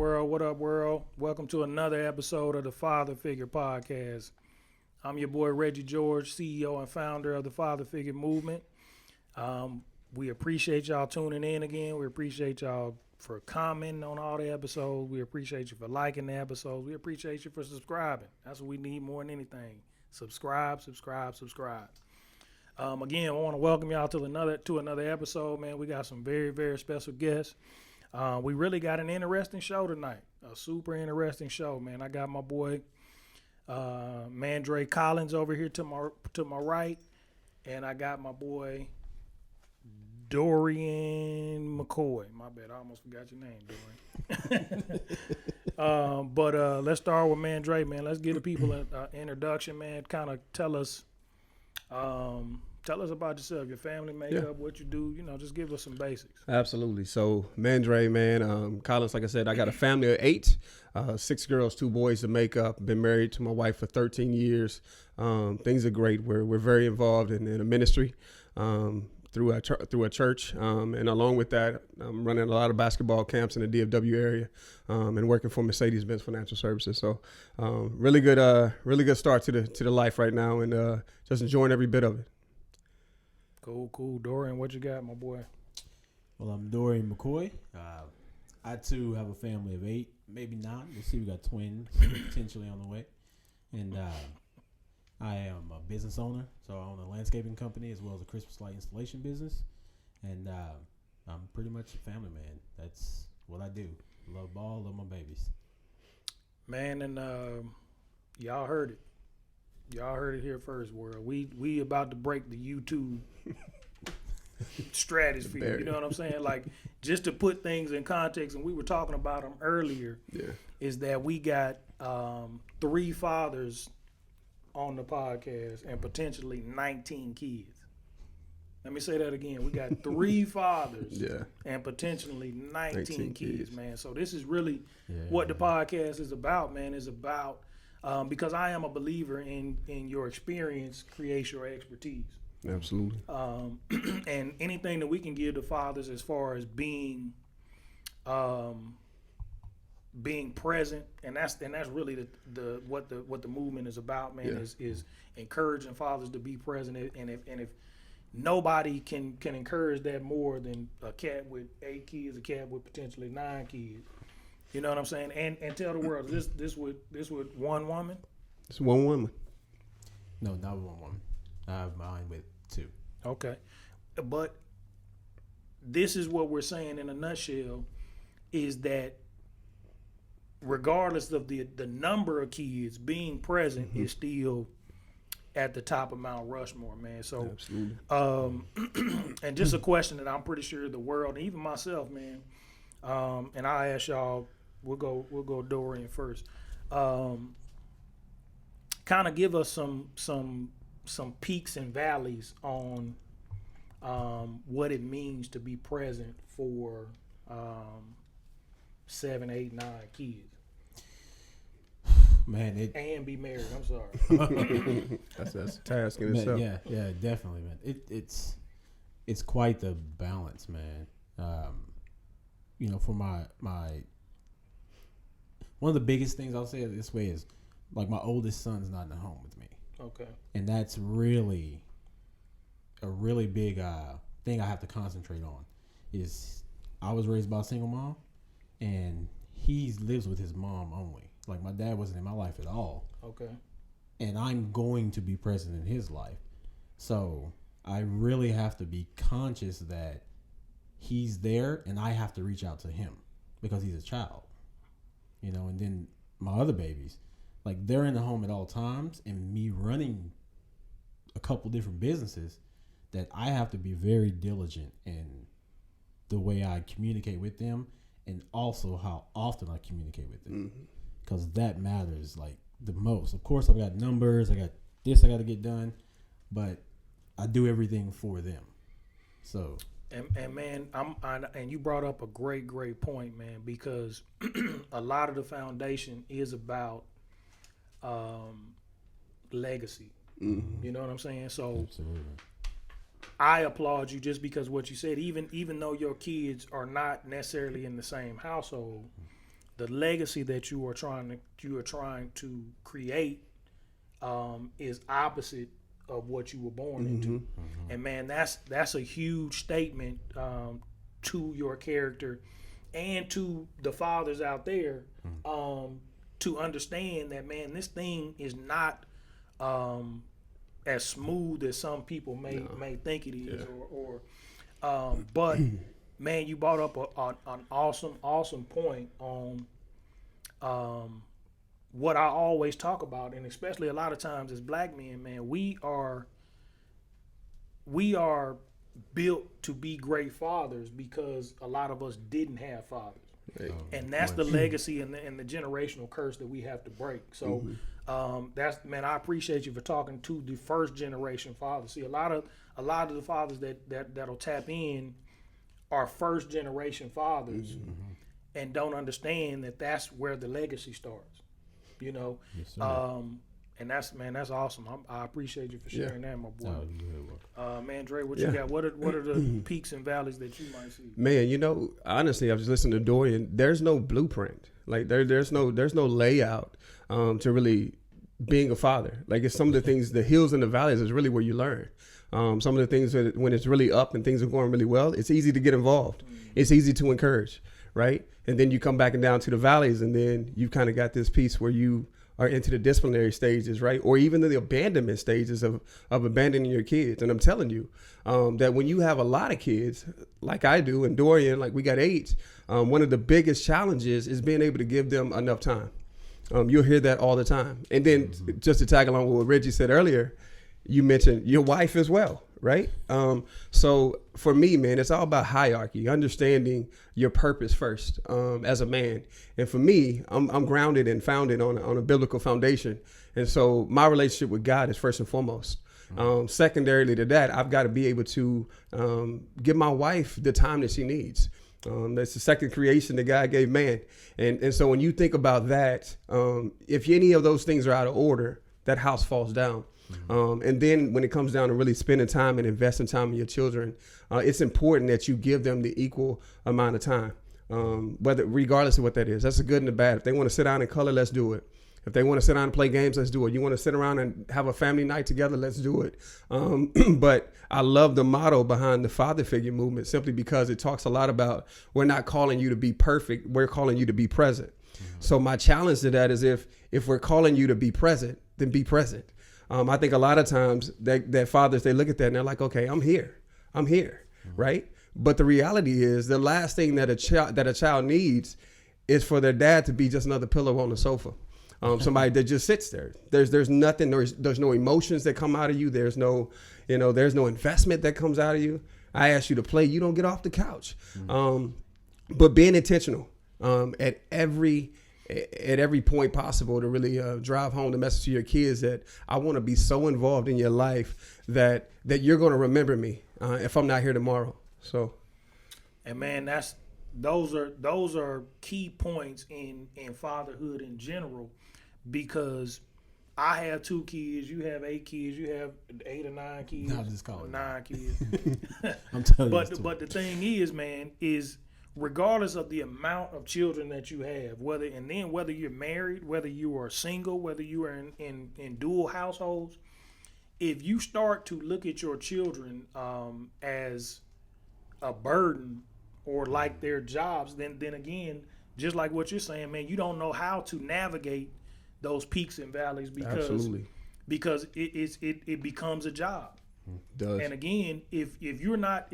world? What up, world? Welcome to another episode of the Father Figure Podcast. I'm your boy, Reggie George, CEO and founder of the Father Figure Movement. We appreciate y'all tuning in again. We appreciate y'all for commenting on all the episodes. We appreciate you for liking the episodes. We appreciate you for subscribing. That's what we need more than anything. Subscribe. Again, I want to welcome y'all to another episode, man. We got some very, very special guests. We really got an interesting show tonight. A super interesting show, man. I got my boy Mandre Collins over here to my right, and I got my boy Dorian McCoy. My bad, I almost forgot your name, Dorian. But let's start with Mandre, man. Let's give the people an introduction, man. Kind of tell us about yourself, your family makeup, what you do. Just give us some basics. Absolutely. So Mandre, man, Collins, like I said, I got a family of 8, 6 girls, 2 boys to make up. Been married to my wife for 13 years. Things are great. We're very involved in a ministry. Through a church, and along with that, I'm running a lot of basketball camps in the DFW area, and working for Mercedes-Benz Financial Services. So, really good start to the life right now, and just enjoying every bit of it. Cool. Dorian, what you got, my boy? Well, I'm Dorian McCoy. I too have a family of 8, maybe 9. We'll see. We got twins potentially on the way, and I am a business owner, so I own a landscaping company as well as a Christmas light installation business, and I'm pretty much a family man. That's what I do. Love ball, love my babies. Man, and y'all heard it. Y'all heard it here first, world. We about to break the YouTube stratosphere. You know what I'm saying? Like, just to put things in context, and we were talking about them earlier, is that we got 3 fathers on the podcast and potentially 19 kids. Let me say that again. We got 3 fathers and potentially 19 kids, man. So this is really what the podcast is about, man. Is about because I am a believer in your experience creates your expertise. Absolutely. And anything that we can give the fathers as far as being present, and that's really what the movement is about, man. Is encouraging fathers to be present, and if nobody can encourage that more than a cat with 8 kids, a cat with potentially 9 kids. You know what I'm saying? And tell the world this with one woman. It's one woman. No, not one woman. I have mine with 2. Okay, but this is what we're saying in a nutshell: is that regardless of the number of kids, being present is still at the top of Mount Rushmore, man. So, and just a question that I'm pretty sure the world, and even myself, man, and I ask y'all, we'll go Dorian first. Kind of give us some peaks and valleys on what it means to be present for 7, 8, 9 kids. Man, and be married. I'm sorry. that's a task in itself. Yeah, definitely, man. It's quite the balance, man. For my one of the biggest things I'll say this way is, like, my oldest son's not in the home with me. Okay. And that's really a really big thing I have to concentrate on. Is I was raised by a single mom, and he lives with his mom only. Like, my dad wasn't in my life at all. Okay. And I'm going to be present in his life. So I really have to be conscious that he's there, and I have to reach out to him because he's a child. And then my other babies, like, they're in the home at all times, and me running a couple different businesses, that I have to be very diligent in the way I communicate with them, and also how often I communicate with them. Because that matters, like, the most. Of course, I've got numbers, I got this I got to get done, but I do everything for them. So, and man, and you brought up a great point, man, because a lot of the foundation is about legacy. You know what I'm saying? So, absolutely. I applaud you just because what you said. Even though your kids are not necessarily in the same household, the legacy that you are trying to create is opposite of what you were born into. And man, that's a huge statement to your character and to the fathers out there, to understand that, man, this thing is not as smooth as some people may think it is, but man, you brought up an awesome point on what I always talk about, and especially a lot of times as black men, man, we are built to be great fathers because a lot of us didn't have fathers. And that's the legacy and the generational curse that we have to break. So that's, man, I appreciate you for talking to the first generation fathers. See, a lot of the fathers that'll tap in are first generation fathers and don't understand that that's where the legacy starts. You know, Yes, and that's awesome. I appreciate you for sharing that, my boy. Oh, Man, Dre, what you got? What are the peaks and valleys that you might see? Man, you know, honestly, I was listening to Dorian. There's no blueprint. Like there's no layout to really being a father. Like it's some of the things, the hills and the valleys is really where you learn. Some of the things that when it's really up and things are going really well, it's easy to get involved. It's easy to encourage, right? And then you come back and down to the valleys, and then you've kind of got this piece where you are into the disciplinary stages, right? Or even the abandonment stages of abandoning your kids. And I'm telling you that when you have a lot of kids, like I do, and Dorian, like we got 8, one of the biggest challenges is being able to give them enough time. You'll hear that all the time. And then just to tag along with what Reggie said earlier, you mentioned your wife as well, right? So for me, man, it's all about hierarchy, understanding your purpose first as a man. And for me, I'm grounded and founded on a biblical foundation. And so my relationship with God is first and foremost. Secondarily to that, I've got to be able to give my wife the time that she needs. That's the second creation that God gave man. And so when you think about that, if any of those things are out of order, that house falls down. And then when it comes down to really spending time and investing time in your children, it's important that you give them the equal amount of time, regardless of what that is. That's the good and the bad. If they want to sit down and color, let's do it. If they want to sit down and play games, let's do it. You want to sit around and have a family night together, let's do it. But I love the motto behind the father figure movement simply because it talks a lot about we're not calling you to be perfect. We're calling you to be present. So my challenge to that is if we're calling you to be present, then be present. I think a lot of times that fathers, they look at that and they're like, okay, I'm here, right? But the reality is the last thing that a child needs is for their dad to be just another pillow on the sofa. Somebody that just sits there. There's nothing, there's no emotions that come out of you. There's no investment that comes out of you. I ask you to play, you don't get off the couch. But being intentional at every point possible to really drive home the message to your kids that I want to be so involved in your life that you're going to remember me if I'm not here tomorrow. So, and man, those are key points in fatherhood in general, because I have 2 kids, you have 8 kids, you have 8 or 9 kids, I'll just call it 9 kids. I'm telling you. But the thing is, man, is regardless of the amount of children that you have, whether you're married, whether you are single, whether you are in dual households, if you start to look at your children as a burden or like their jobs, then again, just like what you're saying, man, you don't know how to navigate those peaks and valleys because it becomes a job. Does. And again, if you're not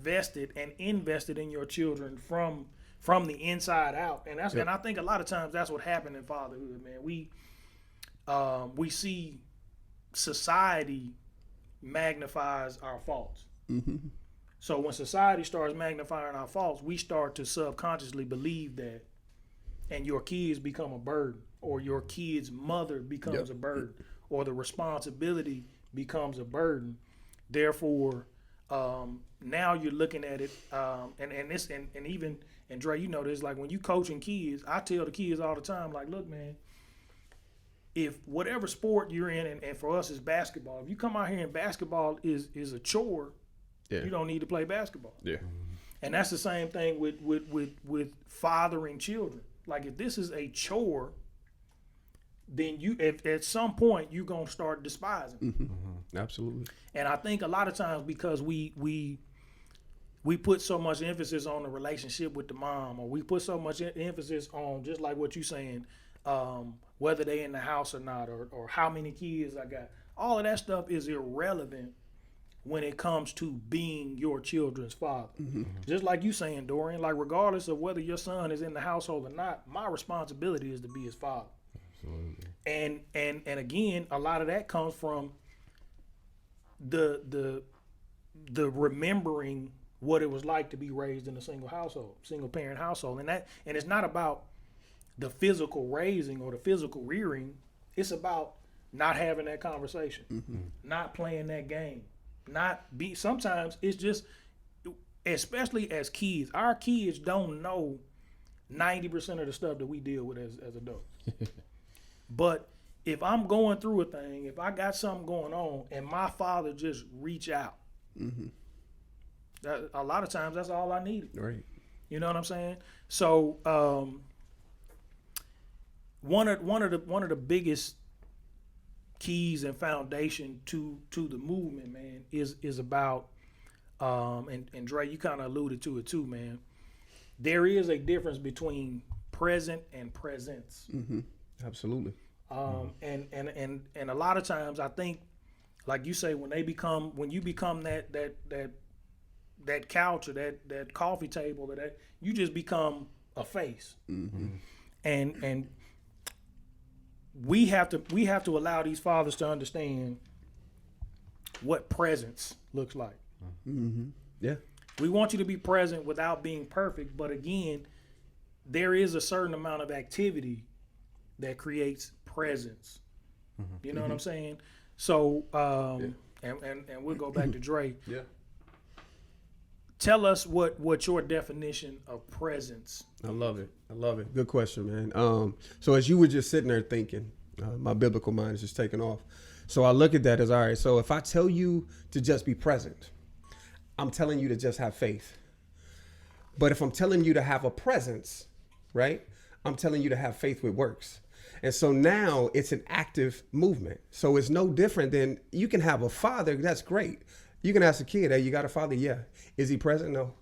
vested and invested in your children from the inside out, and and I think a lot of times that's what happened in fatherhood, man. We see society magnifies our faults. So when society starts magnifying our faults, we start to subconsciously believe that, and your kids become a burden, or your kid's mother becomes a burden, or the responsibility becomes a burden. Therefore, now you're looking at it, and Dre, you know this, like when you coaching kids, I tell the kids all the time, like, look, man, if whatever sport you're in, and for us it's basketball, if you come out here and basketball is a chore, you don't need to play basketball. Yeah. And that's the same thing with fathering children. Like if this is a chore, then you at some point you're gonna start despising. Absolutely. And I think a lot of times because we put so much emphasis on the relationship with the mom, or we put so much emphasis on, just like what you're saying, whether they in the house or not, or how many kids I got. All of that stuff is irrelevant when it comes to being your children's father. Just like you saying, Dorian, like regardless of whether your son is in the household or not, my responsibility is to be his father. Absolutely. And again, a lot of that comes from the remembering what it was like to be raised in a single parent household. And it's not about the physical raising or the physical rearing. It's about not having that conversation, not playing that game, sometimes it's just, especially as kids, our kids don't know 90% of the stuff that we deal with as adults. But if I'm going through a thing, if I got something going on and my father just reach out, that, a lot of times that's all I needed. Right. You know what I'm saying? So one of the biggest keys and foundation to the movement, man, is about and Dre, you kind of alluded to it too, man. There is a difference between present and presence. Absolutely. And a lot of times I think, like you say, when you become that couch or that coffee table, or that you just become a face. And we have to allow these fathers to understand what presence looks like. Yeah. We want you to be present without being perfect, but again, there is a certain amount of activity that creates presence. You know what I'm saying? So, and we'll go back to Dre. Yeah. Tell us what your definition of presence is. I love it. Good question, man. So as you were just sitting there thinking, my biblical mind is just taking off. So I look at that as, all right, so if I tell you to just be present, I'm telling you to just have faith. But if I'm telling you to have a presence, right, I'm telling you to have faith with works. And so now it's an active movement. So it's no different than, you can have a father, that's great. You can ask a kid, hey, you got a father? Yeah. Is he present? No.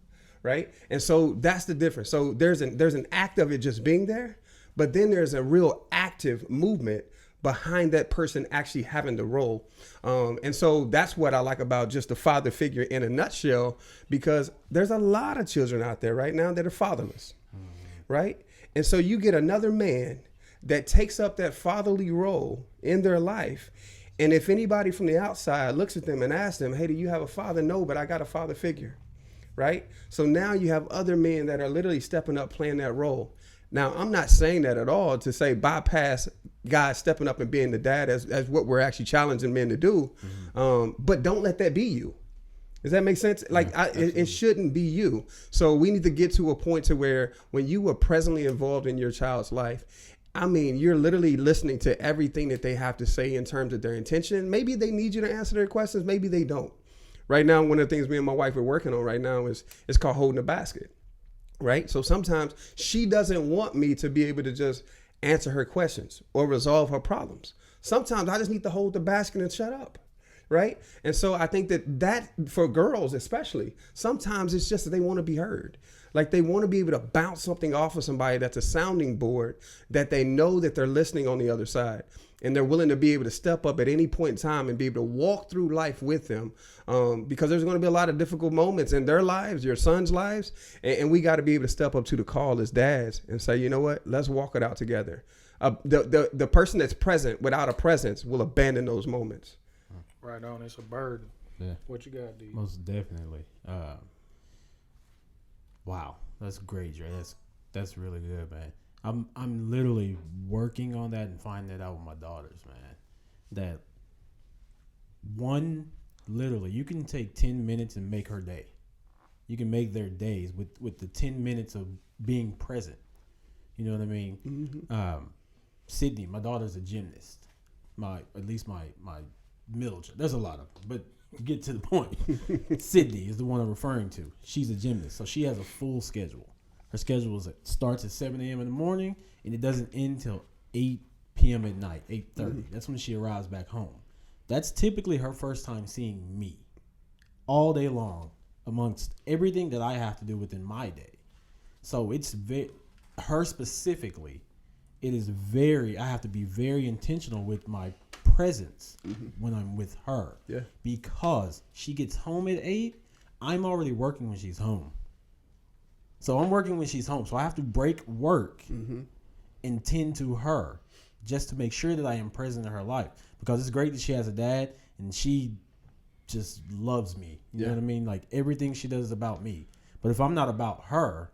Right? And so that's the difference. So there's an act of it just being there, but then there's a real active movement behind that person actually having the role. And so that's what I like about just the father figure in a nutshell, because there's a lot of children out there right now that are fatherless. Right? And so you get another man that takes up that fatherly role in their life. And if anybody from the outside looks at them and asks them, hey, do you have a father? No, but I got a father figure, right? So now you have other men that are literally stepping up, playing that role. Now, I'm not saying that at all to say bypass guys stepping up and being the dad as what we're actually challenging men to do. But don't let that be you. Does that make sense? Like, it shouldn't be you. So we need to get to a point to where when you are presently involved in your child's life, I mean, you're literally listening to everything that they have to say in terms of their intention. Maybe they need you to answer their questions. Maybe they don't. Right now, one of the things me and my wife are working on right now is called holding a basket. Right? So sometimes she doesn't want me to be able to just answer her questions or resolve her problems. Sometimes I just need to hold the basket and shut up. Right? And so I think that for girls especially, sometimes it's just that they want to be heard. Like they want to be able to bounce something off of somebody that's a sounding board, that they know that they're listening on the other side. And they're willing to be able to step up at any point in time and be able to walk through life with them. Because there's going to be a lot of difficult moments in their lives, your son's lives. And we got to be able to step up to the call as dads and say, you know what, let's walk it out together. The person that's present without a presence will abandon those moments. Right on. It's a burden. Yeah. What you got, D? Most definitely. Wow, that's great, Dre. That's really good, man. I'm literally working on that and finding that out with my daughters, man. That literally, you can take 10 minutes and make her day. You can make their days with the 10 minutes of being present. You know what I mean? Mm-hmm. Sydney, my daughter's a gymnast. At least my middle child. There's a lot of them, but get to the point. Sydney is the one I'm referring to. She's a gymnast, so she has a full schedule. Her schedule starts at 7 a.m. in the morning, and it doesn't end till 8 p.m. at night, 8:30. That's when she arrives back home. That's typically her first time seeing me all day long amongst everything that I have to do within my day. So it's her specifically, I have to be very intentional with my presence when I'm with her. Yeah. Because she gets home at 8, I'm already working when she's home. So I'm working when she's home. So I have to break work and tend to her just to make sure that I am present in her life. Because it's great that she has a dad and she just loves me. You know what I mean? Like everything she does is about me. But if I'm not about her,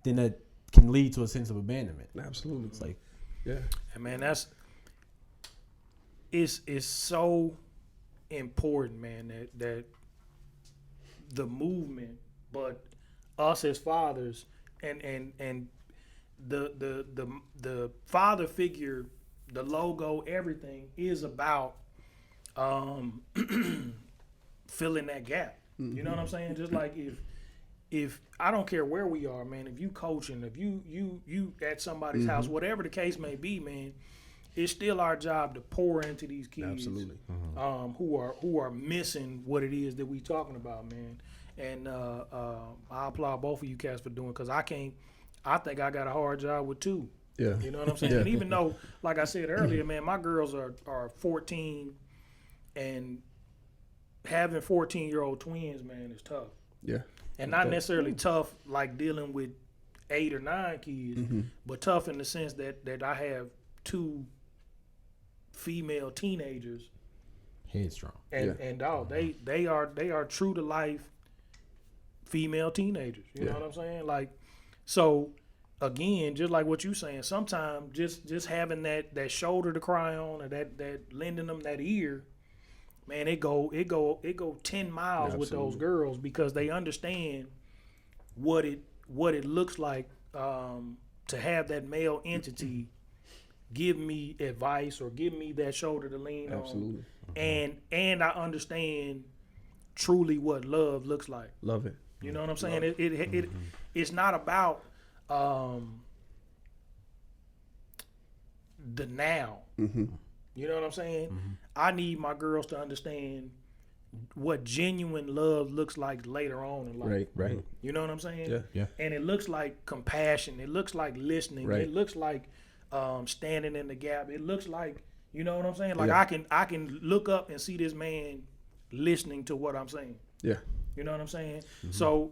then that can lead to a sense of abandonment. Absolutely. It's like, and man, it's so important, man, that the movement, but us as fathers and the father figure, the logo, everything is about filling that gap. You know what I'm saying? Just like if I don't care where we are, man, if you coaching, if you at somebody's house, whatever the case may be, man, it's still our job to pour into these kids. Absolutely. Who are missing what it is that we talking about, man. And I applaud both of you cats for doing, because I think I got a hard job with two. Yeah. You know what I'm saying? And even though, like I said earlier, man, my girls are 14, and having 14-year-old twins, man, is tough. Yeah. And not necessarily tough like dealing with 8 or 9 kids, but tough in the sense that I have 2 female teenagers. headstrong. And dog, they are true to life female teenagers. You know what I'm saying? Like, so again, just like what you saying, sometimes just having that shoulder to cry on, or that lending them that ear, man, it go 10 miles with those girls, because they understand what it looks like to have that male entity give me advice or give me that shoulder to lean on. And I understand truly what love looks like. Love it. You know what I'm saying? It's not about the now. You know what I'm saying? I need my girls to understand what genuine love looks like later on in life. Right. You know what I'm saying? Yeah. And it looks like compassion. It looks like listening. Right. It looks like standing in the gap. It looks like, you know what I'm saying? Like I can look up and see this man listening to what I'm saying. Yeah. You know what I'm saying? So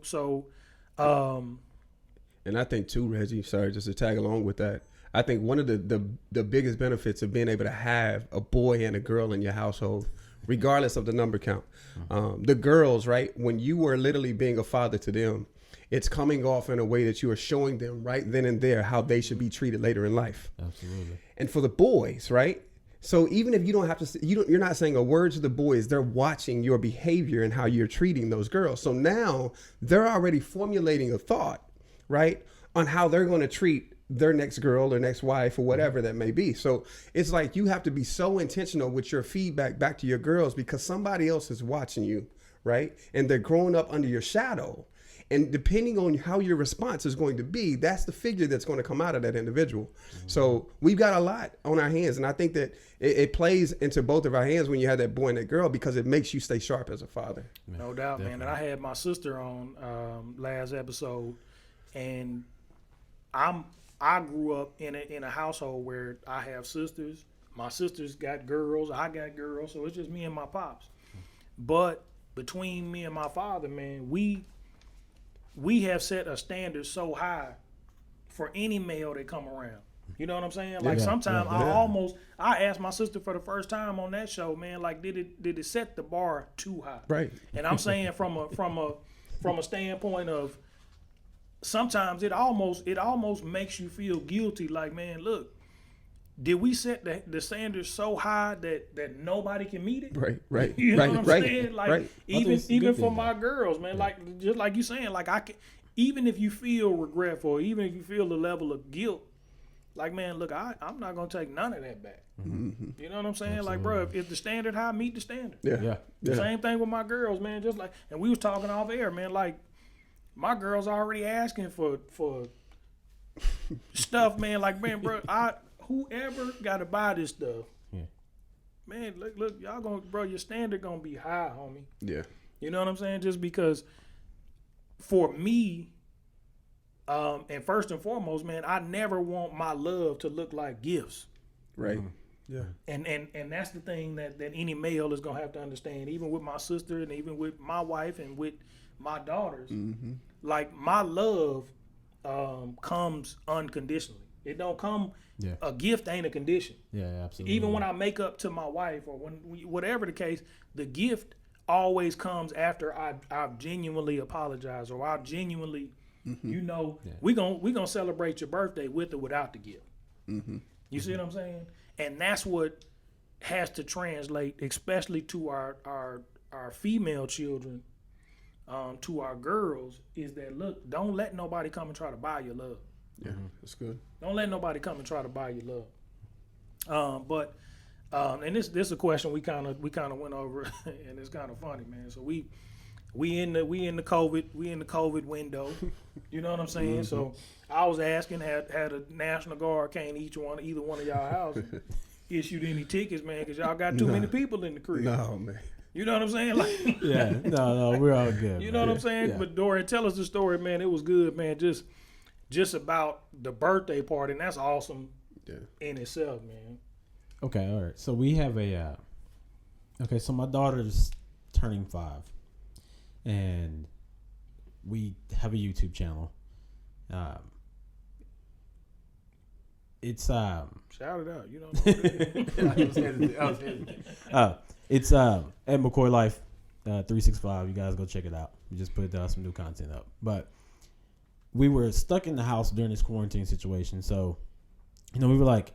and I think too, Reggie, sorry, just to tag along with that, I think one of the biggest benefits of being able to have a boy and a girl in your household, regardless of the number count, the girls, right, when you are literally being a father to them, it's coming off in a way that you are showing them right then and there how they should be treated later in life. Absolutely. And for the boys, right? So even if you don't have to, you're not saying a word to the boys, they're watching your behavior and how you're treating those girls. So now they're already formulating a thought, right, on how they're going to treat their next girl or next wife or whatever that may be. So it's like you have to be so intentional with your feedback back to your girls, because somebody else is watching you, right? And they're growing up under your shadow. And depending on how your response is going to be, that's the figure that's going to come out of that individual. So we've got a lot on our hands. And I think that it plays into both of our hands when you have that boy and that girl, because it makes you stay sharp as a father. No doubt, definitely. Man. And I had my sister on last episode, and I grew up in a household where I have sisters. My sisters got girls. I got girls. So it's just me and my pops. But between me and my father, man, we have set a standard so high for any male that come around. You know what I'm saying? Like sometimes I asked my sister for the first time on that show, man, like did it set the bar too high? Right. And I'm saying from a standpoint of, sometimes it almost makes you feel guilty. Like, man, look, did we set the standard so high that nobody can meet it? Right. You know what I'm saying? Like, right. even for my girls, man, like just like you saying, like I can, even if you feel regretful, even if you feel the level of guilt, like, man, look, I'm not gonna take none of that back. You know what I'm saying? Absolutely. Like, bro, if the standard high, meet the standard. Yeah. Same thing with my girls, man. Just like, and we was talking off air, man. Like, My girl's already asking for stuff, man. Like, man, bro, whoever got to buy this stuff, man, look, y'all bro, your standard gonna be high, homie. Yeah. You know what I'm saying? Just because, for me, and first and foremost, man, I never want my love to look like gifts. Right. Yeah. And that's the thing that any male is gonna have to understand, even with my sister and even with my wife and with my daughters. Mm-hmm. Like, my love comes unconditionally. It don't come. Yeah. A gift ain't a condition. Yeah, absolutely. Even when I make up to my wife or whatever the case, the gift always comes after I've genuinely apologized or I genuinely, we gonna celebrate your birthday with or without the gift. Mm-hmm. You see what I'm saying? And that's what has to translate, especially to our female children, to our girls, is that, look, don't let nobody come and try to buy your love. Yeah, that's good. Don't let nobody come and try to buy your love. And this is a question we kind of went over, and it's kind of funny, man. So we in the COVID window. You know what I'm saying? Mm-hmm. So I was asking, had a National Guard came to either one of y'all houses, issued any tickets, man, because y'all got too many people in the crib. No, man. You know what I'm saying? Like, yeah, no, we're all good. You know what I'm saying? Yeah. But Dorian, tell us the story, man. It was good, man. Just about the birthday party, and that's awesome in itself, man. Okay, all right. So we have so my daughter's turning 5, and we have a YouTube channel. It's shout it out, you know. It's at McCoy Life 365. You guys go check it out. We just put some new content up, but we were stuck in the house during this quarantine situation. So, we were like,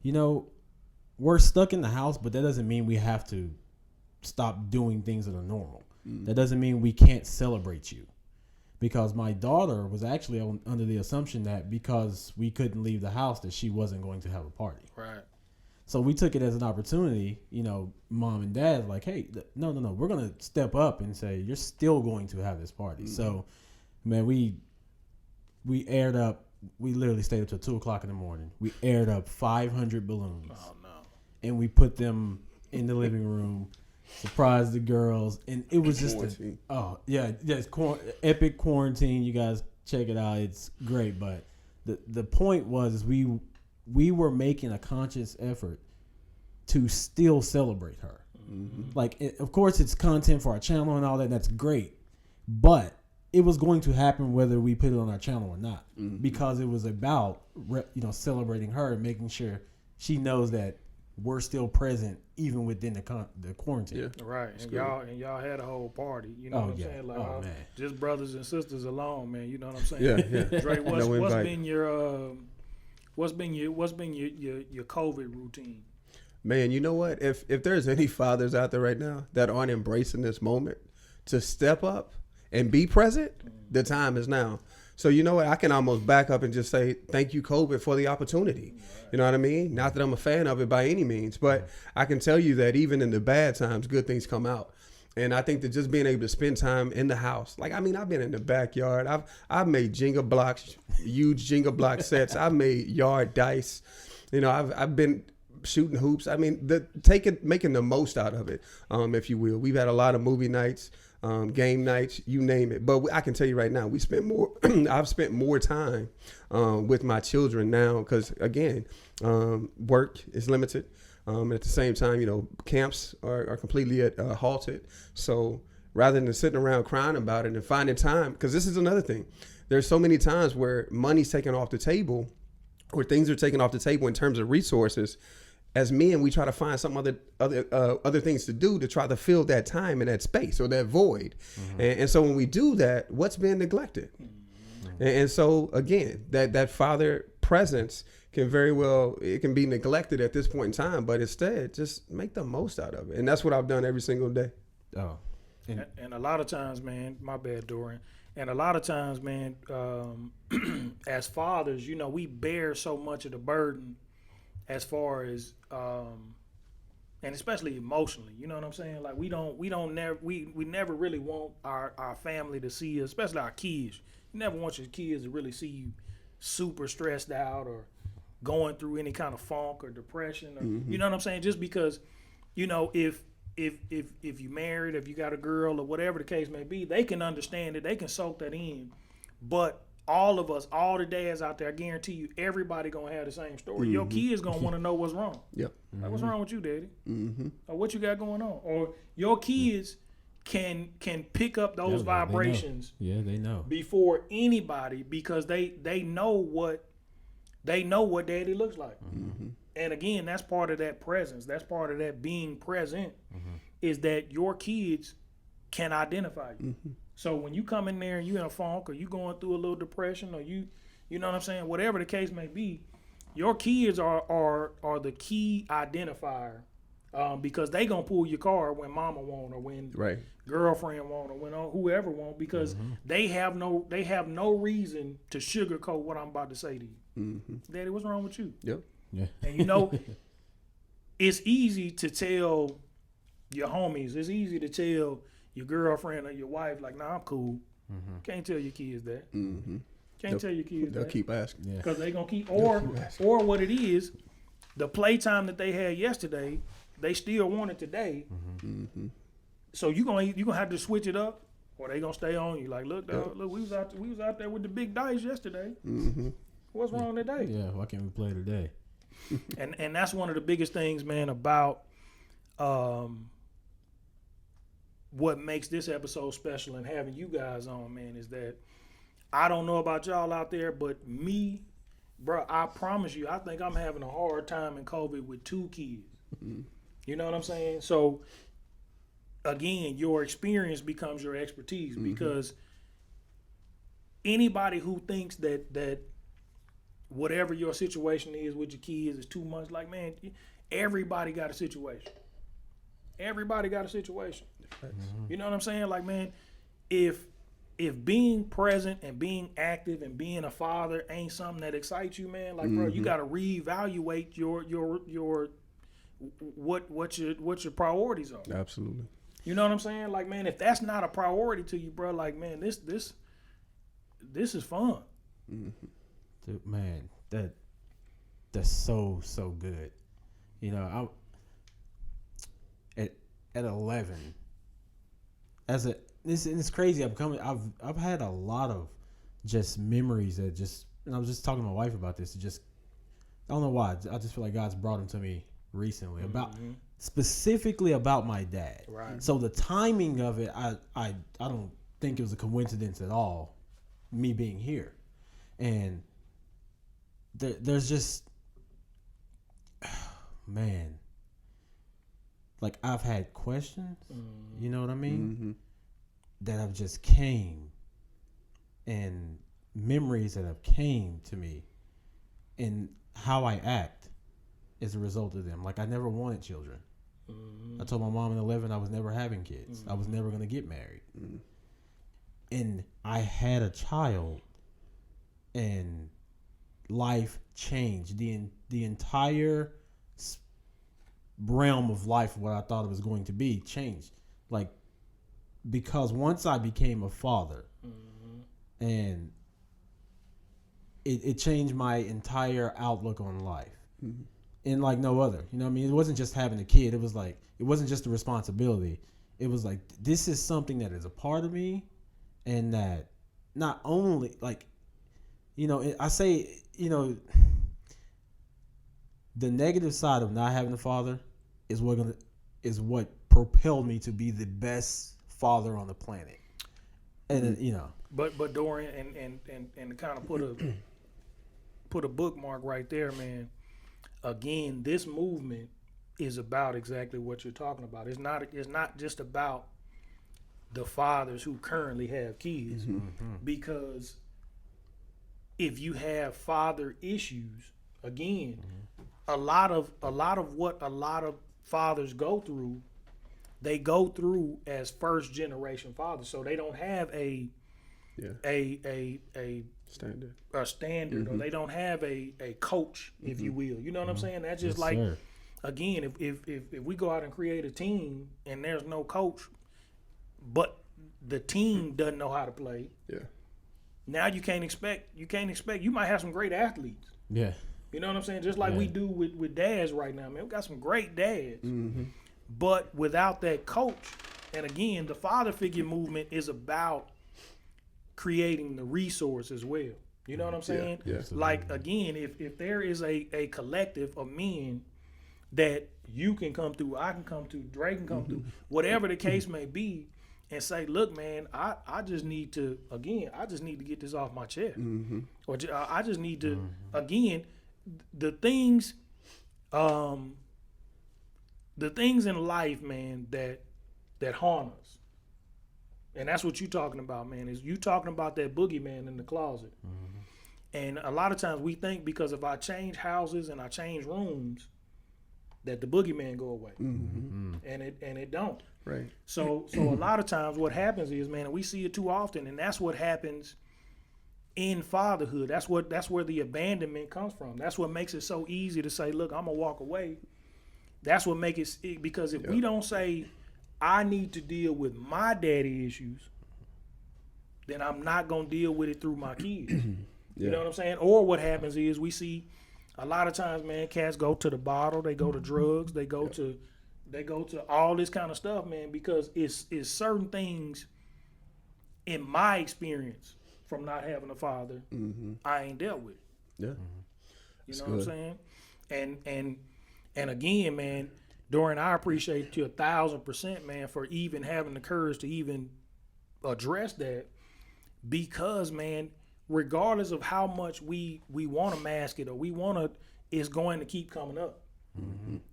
we're stuck in the house, but that doesn't mean we have to stop doing things that are normal. Mm. That doesn't mean we can't celebrate you. Because my daughter was actually under the assumption that because we couldn't leave the house that she wasn't going to have a party. Right. So we took it as an opportunity, mom and dad, like, hey, no, we're going to step up and say, you're still going to have this party. Mm-hmm. So, man, we aired up, we literally stayed up till 2 o'clock in the morning. We aired up 500 balloons. Oh, no. And we put them in the living room, surprised the girls. And it was just epic quarantine. You guys check it out. It's great. But the point was we were making a conscious effort to still celebrate her. Mm-hmm. Like, of course, it's content for our channel and all that. That's great. But it was going to happen whether we put it on our channel or not, mm-hmm. because it was about celebrating her and making sure she knows that we're still present even within the quarantine. Yeah. Right. And y'all had a whole party. You know what I'm saying? Like, man. Just brothers and sisters alone, man. You know what I'm saying? Yeah. Dre, what's been your COVID routine? Man, you know what? If there's any fathers out there right now that aren't embracing this moment to step up and be present, the time is now. So you know what? I can almost back up and just say thank you, COVID, for the opportunity. You know what I mean? Not that I'm a fan of it by any means, but I can tell you that even in the bad times, good things come out. And I think that just being able to spend time in the house, like, I mean, I've been in the backyard. I've made Jenga blocks, huge Jenga block sets. I've made yard dice. I've been shooting hoops. I mean, making the most out of it, if you will. We've had a lot of movie nights, game nights, you name it. But I can tell you right now, I've spent more time with my children now because, again, work is limited. At the same time, camps are completely halted. So rather than sitting around crying about it and finding time, because this is another thing. There's so many times where money's taken off the table or things are taken off the table in terms of resources. As men, we try to find some other things to do to try to fill that time and that space or that void. Mm-hmm. And so when we do that, what's being neglected? Mm-hmm. And so, again, that father presence can be neglected at this point in time, but instead just make the most out of it. And that's what I've done every single day. Oh, and a lot of times, man, my bad, Dorian. And a lot of times, man, as fathers, we bear so much of the burden as far as and especially emotionally. You know what I'm saying? Like we never really want our family to see us, especially our kids. You never want your kids to really see you super stressed out or going through any kind of funk or depression, or you know what I'm saying? Just because, you know, if you married, if you got a girl or whatever the case may be, they can understand it, they can soak that in. But all of us, all the dads out there, I guarantee you, everybody gonna have the same story. Your kids gonna want to know what's wrong. Yep. Like, what's wrong with you, daddy? Or what you got going on? Or your kids can pick up those vibrations. They know before anybody, because they know what daddy looks like. And again, that's part of that presence. That's part of that being present. Is that your kids can identify you. So when you come in there and you in a funk, or you going through a little depression, or you know what I'm saying, whatever the case may be, your kids are the key identifier, because they gonna pull your car when mama won't, or when girlfriend won't, or when whoever won't, because they have no reason to sugarcoat what I'm about to say to you. Daddy, what's wrong with you? Yep. Yeah. And you know, it's easy to tell your homies, it's easy to tell your girlfriend or your wife, like, nah, I'm cool. Can't tell your kids that. Can't tell your kids They'll that. keep asking. Because they going to keep, or what it is, the playtime that they had yesterday, they still want it today. So you gonna have to switch it up, or they gonna stay on you. Like, look, dog, look, we was out there with the big dice yesterday. What's wrong today? Yeah, why can't we play today? And that's one of the biggest things, man, about what makes this episode special and having you guys on, man, is that I don't know about y'all out there, but me, bro, I promise you, I think I'm having a hard time in COVID with 2 kids. You know what I'm saying? So again, your experience becomes your expertise, because anybody who thinks that whatever your situation is with your kids is too much, like, man, everybody got a situation. Everybody got a situation. You know what I'm saying? Like, man, if being present and being active and being a father ain't something that excites you, man, like, bro, you got to reevaluate your what your priorities are. Absolutely. You know what I'm saying? Like, man, if that's not a priority to you, bro, like, man, this is fun. Dude, man, that's so good. You know, at 11, it's crazy. I've had a lot of just memories that just, and I was just talking to my wife about this. I don't know why. I just feel like God's brought them to me recently about specifically about my dad. Right. So the timing of it, I don't think it was a coincidence at all. Me being here, and there's just, man, like, I've had questions, you know what I mean, that have just came, and memories that have came to me, and how I act as a result of them. Like, I never wanted children. I told my mom at 11 I was never having kids. I was never going to get married. And I had a child, and life changed. The entire realm of life, what I thought it was going to be, changed. Like, because once I became a father, and it changed my entire outlook on life. And like no other, you know what I mean? It wasn't just having a kid. It was like, it wasn't just a responsibility. It was like, this is something that is a part of me, and that not only, like, you know, I say, you know, the negative side of not having a father is what propelled me to be the best father on the planet. And you know, but Dorian, and to kind of put a bookmark right there, man. Again, this movement is about exactly what you're talking about. It's not just about the fathers who currently have kids, because if you have father issues, again, a lot of what a lot of fathers go through, they go through as first generation fathers, so they don't have a standard, or they don't have a coach, if you will. You know what I'm saying? That's just again, if we go out and create a team and there's no coach, but the team doesn't know how to play, now you can't expect. You might have some great athletes. Yeah. You know what I'm saying? Just like we do with dads right now, man. We got some great dads. But without that coach, and again, the father figure movement is about creating the resource as well. You know what I'm saying? Yeah. Like, again, if there is a collective of men that you can come through, I can come through, Dre can come through, whatever the case may be, and say, look, man, I just need to get this off my chest. Or I just need to, again, the things in life, man, that harm us. And that's what you're talking about, man, is you talking about that boogeyman in the closet. And a lot of times we think because if I change houses and I change rooms, that the boogeyman go away. And it don't. Right. So a lot of times what happens is, man, and we see it too often, and that's what happens in fatherhood. That's where the abandonment comes from. That's what makes it so easy to say, look, I'm gonna walk away. That's what makes it, because if we don't say, I need to deal with my daddy issues, then I'm not gonna deal with it through my kids. You know what I'm saying? Or what happens is we see a lot of times, man, cats go to the bottle, they go to drugs, they go to all this kind of stuff, man, because it's certain things in my experience from not having a father I ain't dealt with. You know what I'm saying? And again, man, Dorian, I appreciate you 1,000%, man, for even having the courage to even address that, because, man, regardless of how much we want to mask it or we want to, it's going to keep coming up.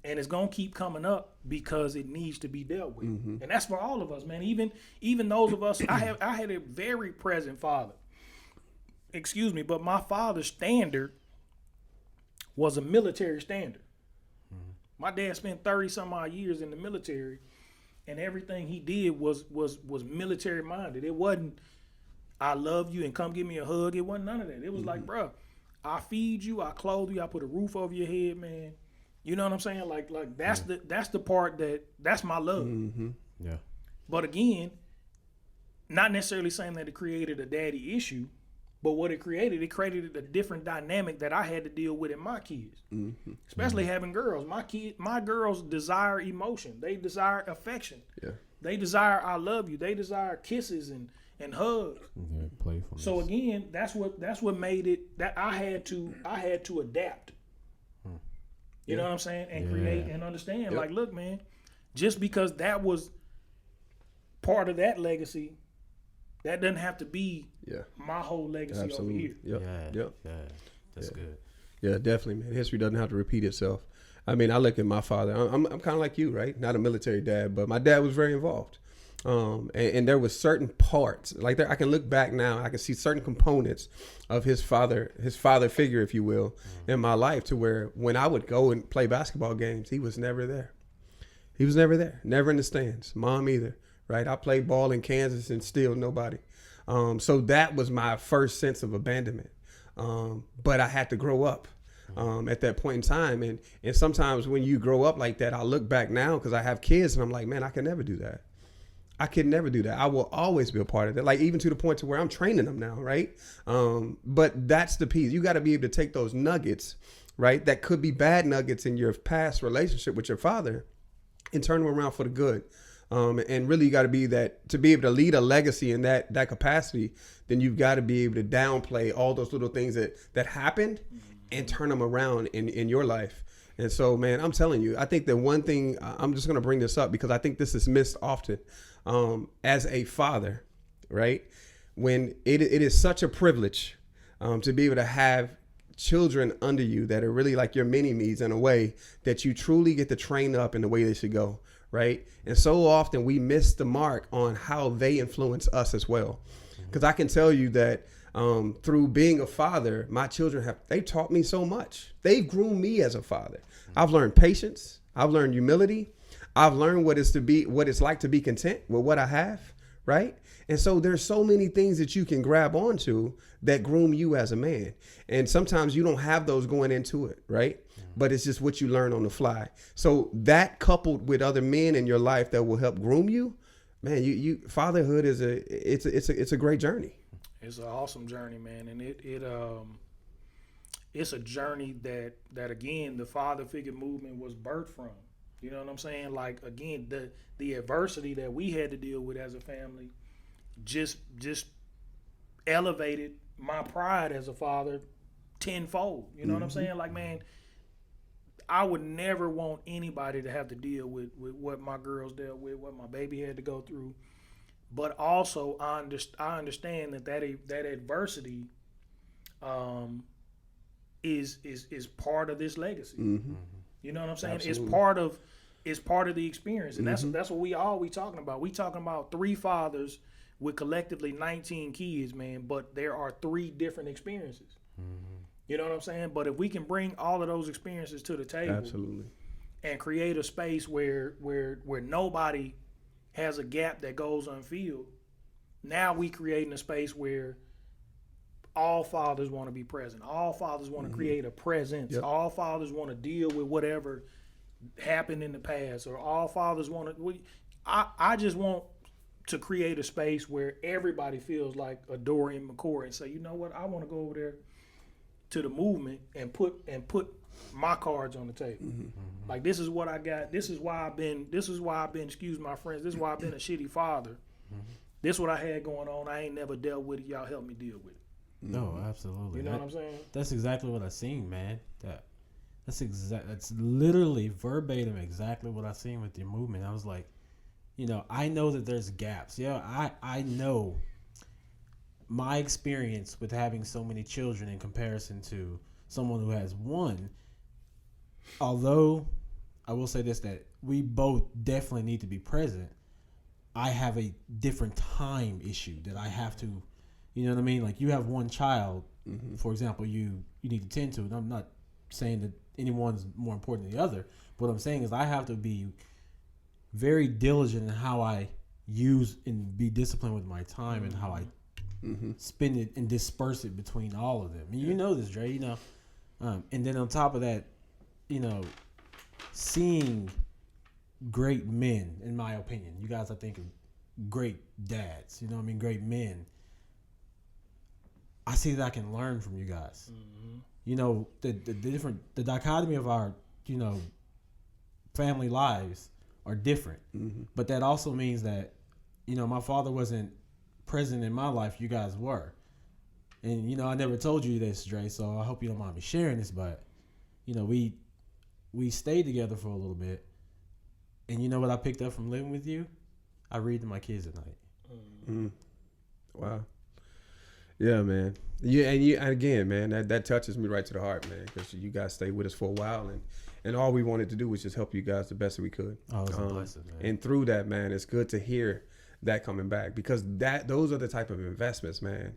And it's going to keep coming up because it needs to be dealt with. And that's for all of us, man. Even those of us, I had a very present father. Excuse me, but my father's standard was a military standard. My dad spent 30 some odd years in the military, and everything he did was military minded. It wasn't, I love you and come give me a hug. It wasn't none of that. It was like, bro, I feed you, I clothe you, I put a roof over your head, man. You know what I'm saying? Like that's the part that's my love. Yeah. But again, not necessarily saying that it created a daddy issue, but what it created a different dynamic that I had to deal with in my kids. Especially having girls. My girls desire emotion. They desire affection. Yeah. They desire I love you. They desire kisses and hugs. Playfulness. So again, that's what made it that I had to adapt. You know what I'm saying? And create and understand. Like, look, man, just because that was part of that legacy, that doesn't have to be my whole legacy over here. That's good. Yeah, definitely, man. History doesn't have to repeat itself. I mean, I look at my father. I'm kind of like you, right? Not a military dad, but my dad was very involved. And there was certain parts, like there, I can look back now, I can see certain components of his father figure, if you will, in my life, to where when I would go and play basketball games, he was never there. He was never there, never in the stands. Mom either, right? I played ball in Kansas and still nobody. So that was my first sense of abandonment. But I had to grow up at that point in time. And sometimes when you grow up like that, I look back now because I have kids and I'm like, man, I can never do that. I could never do that. I will always be a part of that. Like, even to the point to where I'm training them now, right? But that's the piece. You got to be able to take those nuggets, right? That could be bad nuggets in your past relationship with your father and turn them around for the good. And really you got to be that, to be able to lead a legacy in that capacity, then you've got to be able to downplay all those little things that happened and turn them around in your life. And so, man, I'm telling you, I think that one thing, I'm just going to bring this up because I think this is missed often. As a father, right? When it is such a privilege to be able to have children under you that are really like your mini-me's in a way that you truly get to train up in the way they should go, right? And so often we miss the mark on how they influence us as well. Because I can tell you that through being a father, my children they've taught me so much. They've groomed me as a father. I've learned patience. I've learned humility. I've learned what it's like to be content with what I have, right? And so there's so many things that you can grab onto that groom you as a man. And sometimes you don't have those going into it, right? But it's just what you learn on the fly. So that coupled with other men in your life that will help groom you, man, you fatherhood is a great journey. It's an awesome journey, man, and it's a journey that again the father figure movement was birthed from. You know what I'm saying? Like again, the adversity that we had to deal with as a family just elevated my pride as a father tenfold. You know what I'm saying? Like, man, I would never want anybody to have to deal with what my girls dealt with, what my baby had to go through. But also, I understand that adversity is part of this legacy. Mm-hmm. You know what I'm saying? Absolutely. It's part of the experience, and that's what we talking about. We talking about 3 fathers with collectively 19 kids, man. But there are 3 different experiences. Mm-hmm. You know what I'm saying? But if we can bring all of those experiences to the table, absolutely, and create a space where nobody has a gap that goes unfilled, now we creating a space where all fathers want to be present. All fathers want to create a presence. Yep. All fathers want to deal with whatever happened in the past, or all fathers want to. I just want to create a space where everybody feels like a Dora in McCoy and say, you know what, I want to go over there to the movement and put my cards on the table. Mm-hmm. Like, this is what I got. This is why I've been, excuse my friends, this is why I've been a shitty father. Mm-hmm. This is what I had going on. I ain't never dealt with it. Y'all help me deal with it. No, absolutely. You know what I'm saying? That's exactly what I seen, man. That's literally verbatim exactly what I seen with your movement. I was like, you know, I know that there's gaps. Yeah, I know my experience with having so many children in comparison to someone who has one. Although I will say this, that we both definitely need to be present, I have a different time issue that I have to, you know what I mean? Like, you have one child, for example, you need to tend to, and I'm not saying that anyone's more important than the other. What I'm saying is I have to be very diligent in how I use and be disciplined with my time and how I spend it and disperse it between all of them. And you know this, Dre, you know. And then on top of that, you know, seeing great men, in my opinion, you guys, I think, are great dads, you know what I mean, great men. I see that I can learn from you guys. Mm-hmm. You know, the dichotomy of our, you know, family lives are different. Mm-hmm. But that also means that, you know, my father wasn't present in my life. You guys were. And, you know, I never told you this, Dre, so I hope you don't mind me sharing this, but, you know, we stayed together for a little bit. And you know what I picked up from living with you? I read to my kids at night. Mm. Wow. Yeah, man. And again, man, that touches me right to the heart, man, because you guys stayed with us for a while, and all we wanted to do was just help you guys the best that we could. Oh, it's a blessing, man. And through that, man, it's good to hear that coming back, because those are the type of investments, man.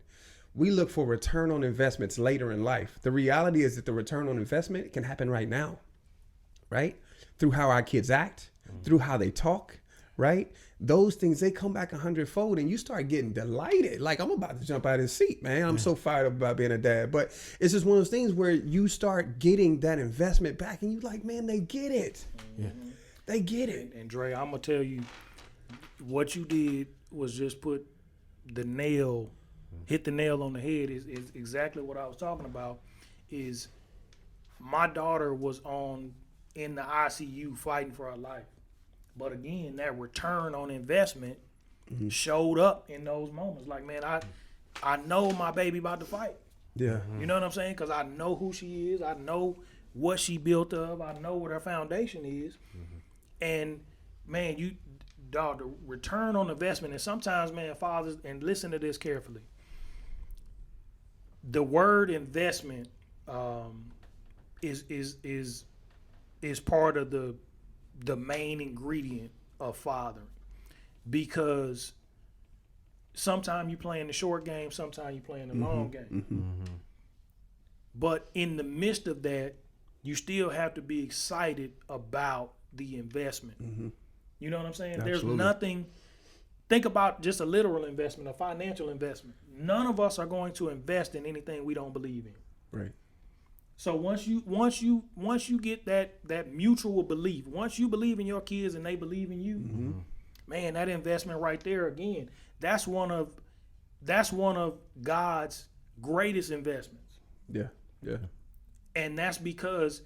We look for return on investments later in life. The reality is that the return on investment can happen right now, right? Through how our kids act, through how they talk, right? Those things, they come back 100-fold, and you start getting delighted. Like, I'm about to jump out of the seat, man. I'm so fired up about being a dad. But it's just one of those things where you start getting that investment back, and you're like, man, they get it. Yeah. They get it. And Dre, I'm going to tell you, what you did was just hit the nail on the head. Is exactly what I was talking about. Is my daughter was in the ICU fighting for her life. But again, that return on investment showed up in those moments. Like, man, I know my baby about to fight. Yeah. You know what I'm saying? Because I know who she is. I know what she built of. I know what her foundation is. And, man, the return on investment, and sometimes, man, fathers, and listen to this carefully, the word investment is part of the main ingredient of fathering, because sometimes you play in the short game, sometimes you play in the long game. Mm-hmm. But in the midst of that, you still have to be excited about the investment. Mm-hmm. You know what I'm saying? Absolutely. There's nothing think about just a literal investment, a financial investment. None of us are going to invest in anything we don't believe in. Right. So once you get that mutual belief, once you believe in your kids and they believe in you, man, that investment right there again, that's one of God's greatest investments. Yeah. Yeah. And that's because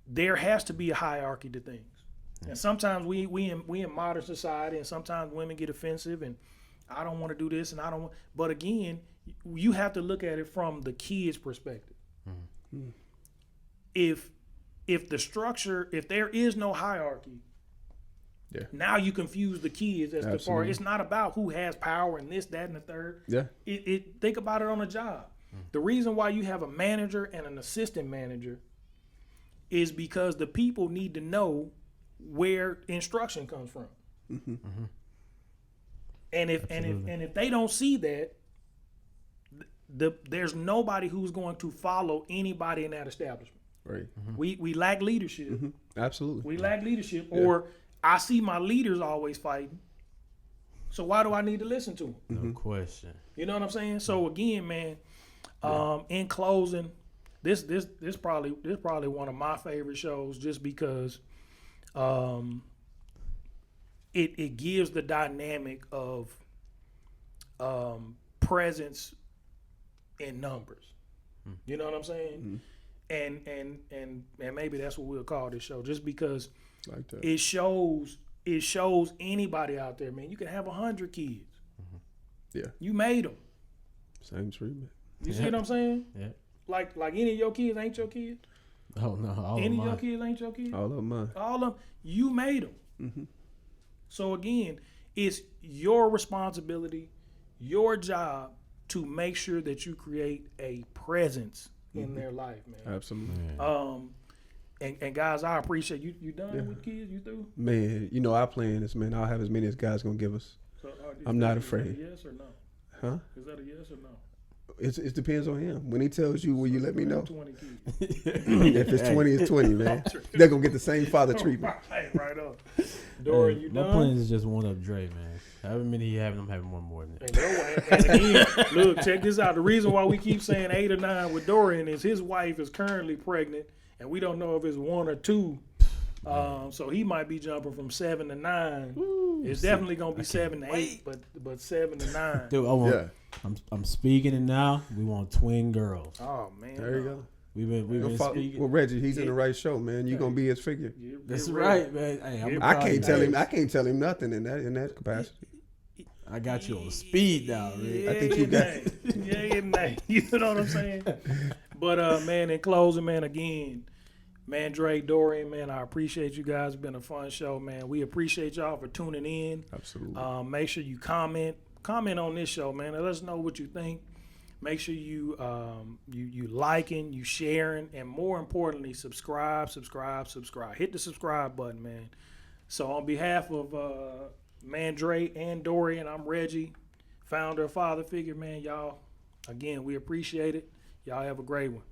there has to be a hierarchy to things. And sometimes we in modern society, and sometimes women get offensive, and I don't want to do this, and I don't want. But again, you have to look at it from the kid's perspective. Mm-hmm. If the structure, if there is no hierarchy, now you confuse the kids as to far. It's not about who has power and this, that, and the third. Yeah. Think about it on a job. The reason why you have a manager and an assistant manager is because the people need to know where instruction comes from. Mm-hmm. Mm-hmm. And if they don't see that, there's nobody who's going to follow anybody in that establishment. Right. Mm-hmm. We lack leadership. Mm-hmm. Absolutely. We lack leadership. Or I see my leaders always fighting. So why do I need to listen to them? No question. You know what I'm saying? So again, man, in closing, this probably one of my favorite shows, just because it gives the dynamic of presence in numbers. You know what I'm saying? And maybe that's what we'll call this show, just because like that. it shows anybody out there, man. You can have 100 kids. Yeah. You made them. Same treatment. You see what I'm saying? Yeah. Like any of your kids ain't your kids? Oh no, any of your kids ain't your kids? All of mine. All of them. You made them. Mm-hmm. So again, it's your responsibility, your job to make sure that you create a presence in their life, man. Absolutely. And guys, I appreciate you. You done with kids? You through? Man, our plan is, man, I'll have as many as God's gonna give us. So, I'm not afraid. Yes or no? Huh? Is that a yes or no? It depends on him. When he tells you, will you let me know? 20 kids. If it's 20, it's 20, man. They're gonna get the same father treatment. Right up. Dorian, you done? My plan is just one up Dre, man. However many he having, I'm having one more than that. And again, look, check this out. The reason why we keep saying 8 or 9 with Dorian is his wife is currently pregnant, and we don't know if it's 1 or 2. So he might be jumping from 7 to 9. Ooh, it's definitely gonna be 7 to 8, but 7 to 9. Dude, I'm speaking it now. We want twin girls. Oh man, there you go. We've been speaking. Well, Reggie, he's in the right show, man. You're gonna be his figure. That's right, man. Hey, I can't tell him nothing in that capacity. I got you on speed now, man. I think you got you know what I'm saying? But man, in closing, man, again, man, Dre, Dorian, man, I appreciate you guys. It's been a fun show, man. We appreciate y'all for tuning in. Absolutely. Make sure you comment on this show, man, and let us know what you think. Make sure you liking, you sharing, and more importantly, subscribe. Hit the subscribe button, man. So on behalf of man Dre and Dorian, I'm Reggie, founder of Father Figure, man. Y'all, again, we appreciate it. Y'all have a great one.